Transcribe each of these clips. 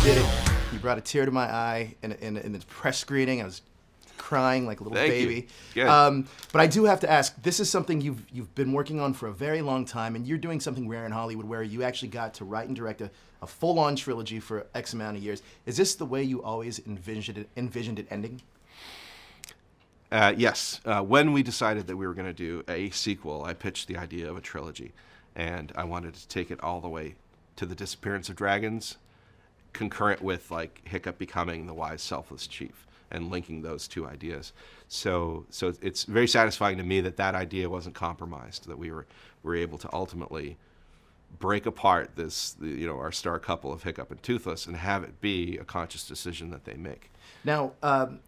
did it. You brought a tear to my eye in the press screening. I was crying like a little Thank baby. you. Good. But I do have to ask, this is something you've been working on for a very long time, and you're doing something rare in Hollywood where you actually got to write and direct a full-on trilogy for X amount of years. Is this the way you always envisioned it ending? Yes. When we decided that we were going to do a sequel, I pitched the idea of a trilogy, and I wanted to take it all the way to the disappearance of dragons, concurrent with like Hiccup becoming the wise, selfless chief, and linking those two ideas. So it's very satisfying to me that idea wasn't compromised, that we were able to ultimately break apart this, our star couple of Hiccup and Toothless and have it be a conscious decision that they make. Now,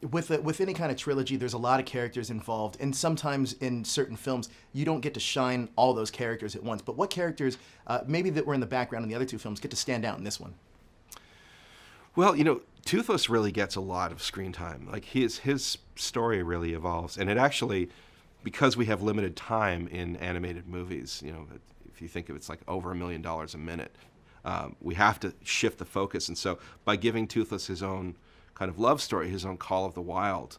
with any kind of trilogy, there's a lot of characters involved, and sometimes in certain films, you don't get to shine all those characters at once. But what characters, maybe that were in the background in the other two films, get to stand out in this one? Well, Toothless really gets a lot of screen time. Like his story really evolves, and it actually, because we have limited time in animated movies, if you think of it's like over $1 million a minute, we have to shift the focus. And so by giving Toothless his own kind of love story, his own Call of the Wild,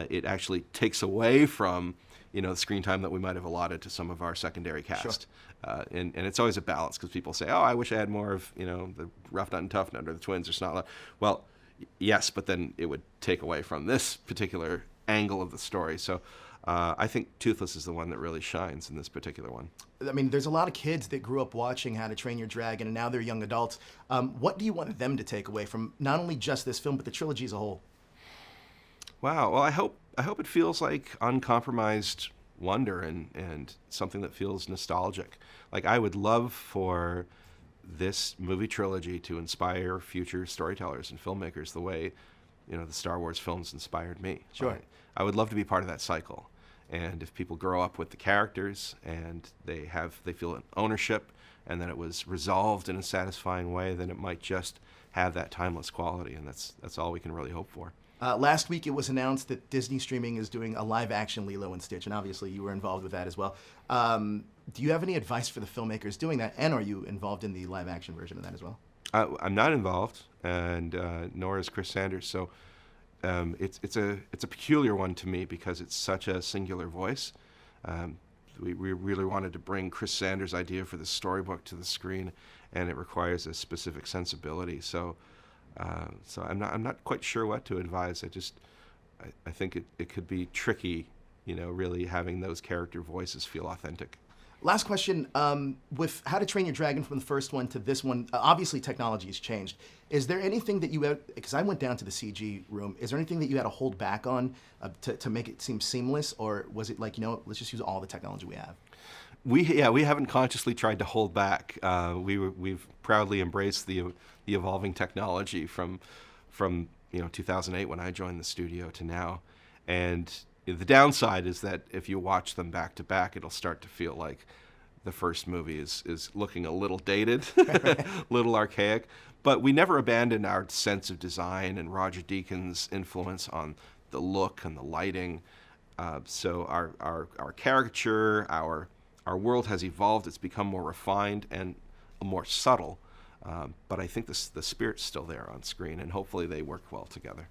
it actually takes away from the screen time that we might have allotted to some of our secondary cast. Sure. And it's always a balance, because people say, oh, I wish I had more of the Rough Nut and Tough Nut or the twins or Snot. Well, yes, but then it would take away from this particular angle of the story. So I think Toothless is the one that really shines in this particular one. I mean, there's a lot of kids that grew up watching How to Train Your Dragon, and now they're young adults. What do you want them to take away from not only just this film, but the trilogy as a whole? Wow. Well, I hope it feels like uncompromised wonder and something that feels nostalgic. Like, I would love for this movie trilogy to inspire future storytellers and filmmakers the way the Star Wars films inspired me. Sure. I would love to be part of that cycle. And if people grow up with the characters and they feel an ownership, and that it was resolved in a satisfying way, then it might just have that timeless quality, and that's all we can really hope for. Last week it was announced that Disney Streaming is doing a live-action Lilo and Stitch, and obviously you were involved with that as well. Do you have any advice for the filmmakers doing that, and are you involved in the live-action version of that as well? I'm not involved, and nor is Chris Sanders. So it's a peculiar one to me, because it's such a singular voice. We really wanted to bring Chris Sanders' idea for the storybook to the screen, and it requires a specific sensibility. So I'm not quite sure what to advise. I think it could be tricky, really having those character voices feel authentic. Last question, with How to Train Your Dragon from the first one to this one, obviously technology has changed. Is there anything that you had, because I went down to the CG room, is there anything that you had to hold back on to make it seem seamless, or was it like, let's just use all the technology we have? We haven't consciously tried to hold back. We've proudly embraced the evolving technology from 2008 when I joined the studio to now. And the downside is that if you watch them back to back, it'll start to feel like the first movie is looking a little dated, a little archaic. But we never abandoned our sense of design and Roger Deakins' influence on the look and the lighting. So our caricature, our world has evolved. It's become more refined and more subtle. But I think the spirit's still there on screen, and hopefully they work well together.